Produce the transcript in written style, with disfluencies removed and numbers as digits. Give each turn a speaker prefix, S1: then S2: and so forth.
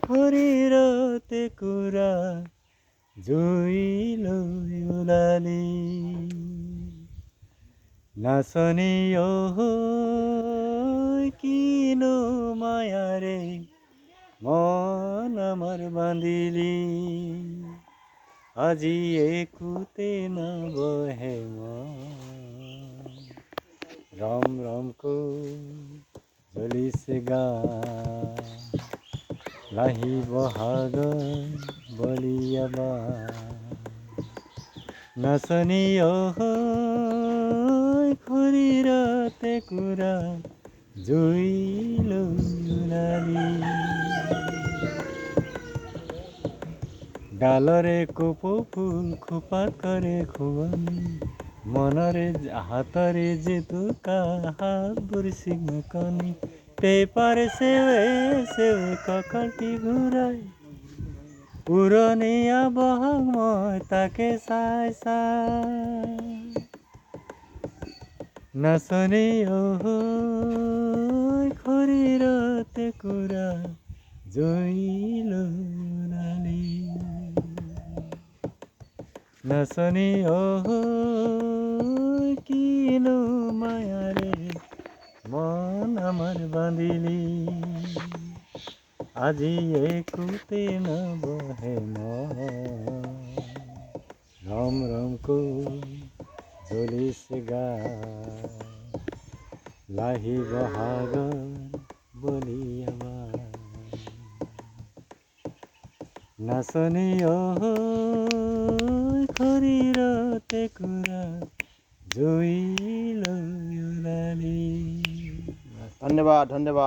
S1: খৰিৰতে কুৰা জুই লৈ ওলালি নাচনী কিনো মায়াৰে মন আমাৰ বান্ধিলি আজি একোতে নবহে মন ৰম ৰমকৈ জ্বলিছে গান লাহি বহাগৰ বলিয়াবা নাচনী খৰিৰতে কুৰা জুই লৈ ওলালি ডালৰে কপৌফুল খোপাত কৰে খুৱনি মনৰে হাতৰে জেতুকা হাতবোৰ চিকনি পেপাৰ সেৱে কঁকালটি ঘূৰাই উৰণীয়া বহাগ মই তাকে চাই নাচনী খৰিৰতে কুৰা জুই লৈ ওলালি নাচনী কিনো মায়াৰে মন আমাৰ বান্ধিলি আজি একোতে নবহে মন ৰম ৰমকৈ জ্বলিছে গান লাহি বহাগৰ বলিয়াবা নাচনী খৰিৰতে কুৰা জুই লৈ ওলালি
S2: ধন্যবাদ।